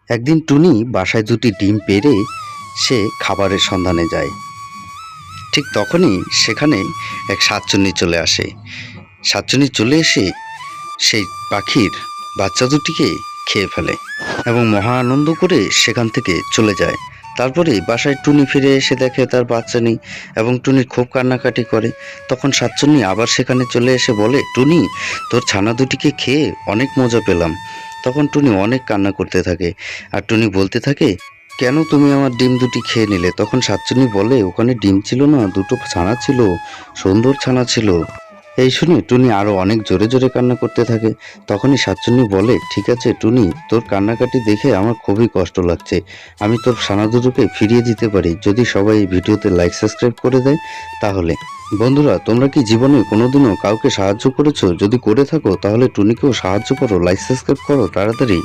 একদিন টুনি বাসায় দুটি ডিম পেড়ে সে খাবারের সন্ধানে যায়। ঠিক তখনই সেখানে এক শাকচুন্নি চলে আসে। শাকচুন্নি চলে এসে সেই পাখির বাচ্চা দুটিকে খেয়ে ফেলে এবং মহা আনন্দ করে সেখান থেকে চলে যায়। তারপরে বাসায় টুনি ফিরে এসে দেখে তার বাচ্চা নেই এবং টুনি খুব কান্নাকাটি করে। তখন শাকচুন্নি আবার সেখানে চলে এসে বলে, টুনি, তোর ছানা দুটিকে খেয়ে অনেক মজা পেলাম। তখন টুনি অনেক কান্না করতে থাকে আর টুনি বলতে থাকে, কেন তুমি আমার ডিম দুটি খেয়ে নিলে? তখন শাকচুন্নি বলে, ওখানে ডিম ছিল না, দুটো ছানা ছিল, সুন্দর ছানা ছিল। এই শুনে টুনি আরো অনেক জোরে জোরে কান্না করতে থাকে। তখনই শাকচুন্নি বলে, ঠিক আছে টুনি, তোর কান্নাকাটি দেখে আমার খুবই কষ্ট লাগছে। আমি তোর ছানা দুটোকে ফিরিয়ে দিতে পারি যদি সবাই এই ভিডিওতে লাইক সাবস্ক্রাইব করে দেয় তাহলে। বন্ধুরা, তোমরা কি জীবনে কোনোদিনও কাউকে সাহায্য করেছো? যদি করে থাকো তাহলে টুনিকেও সাহায্য করো, লাইক সাবস্ক্রাইব করো তাড়াতাড়ি।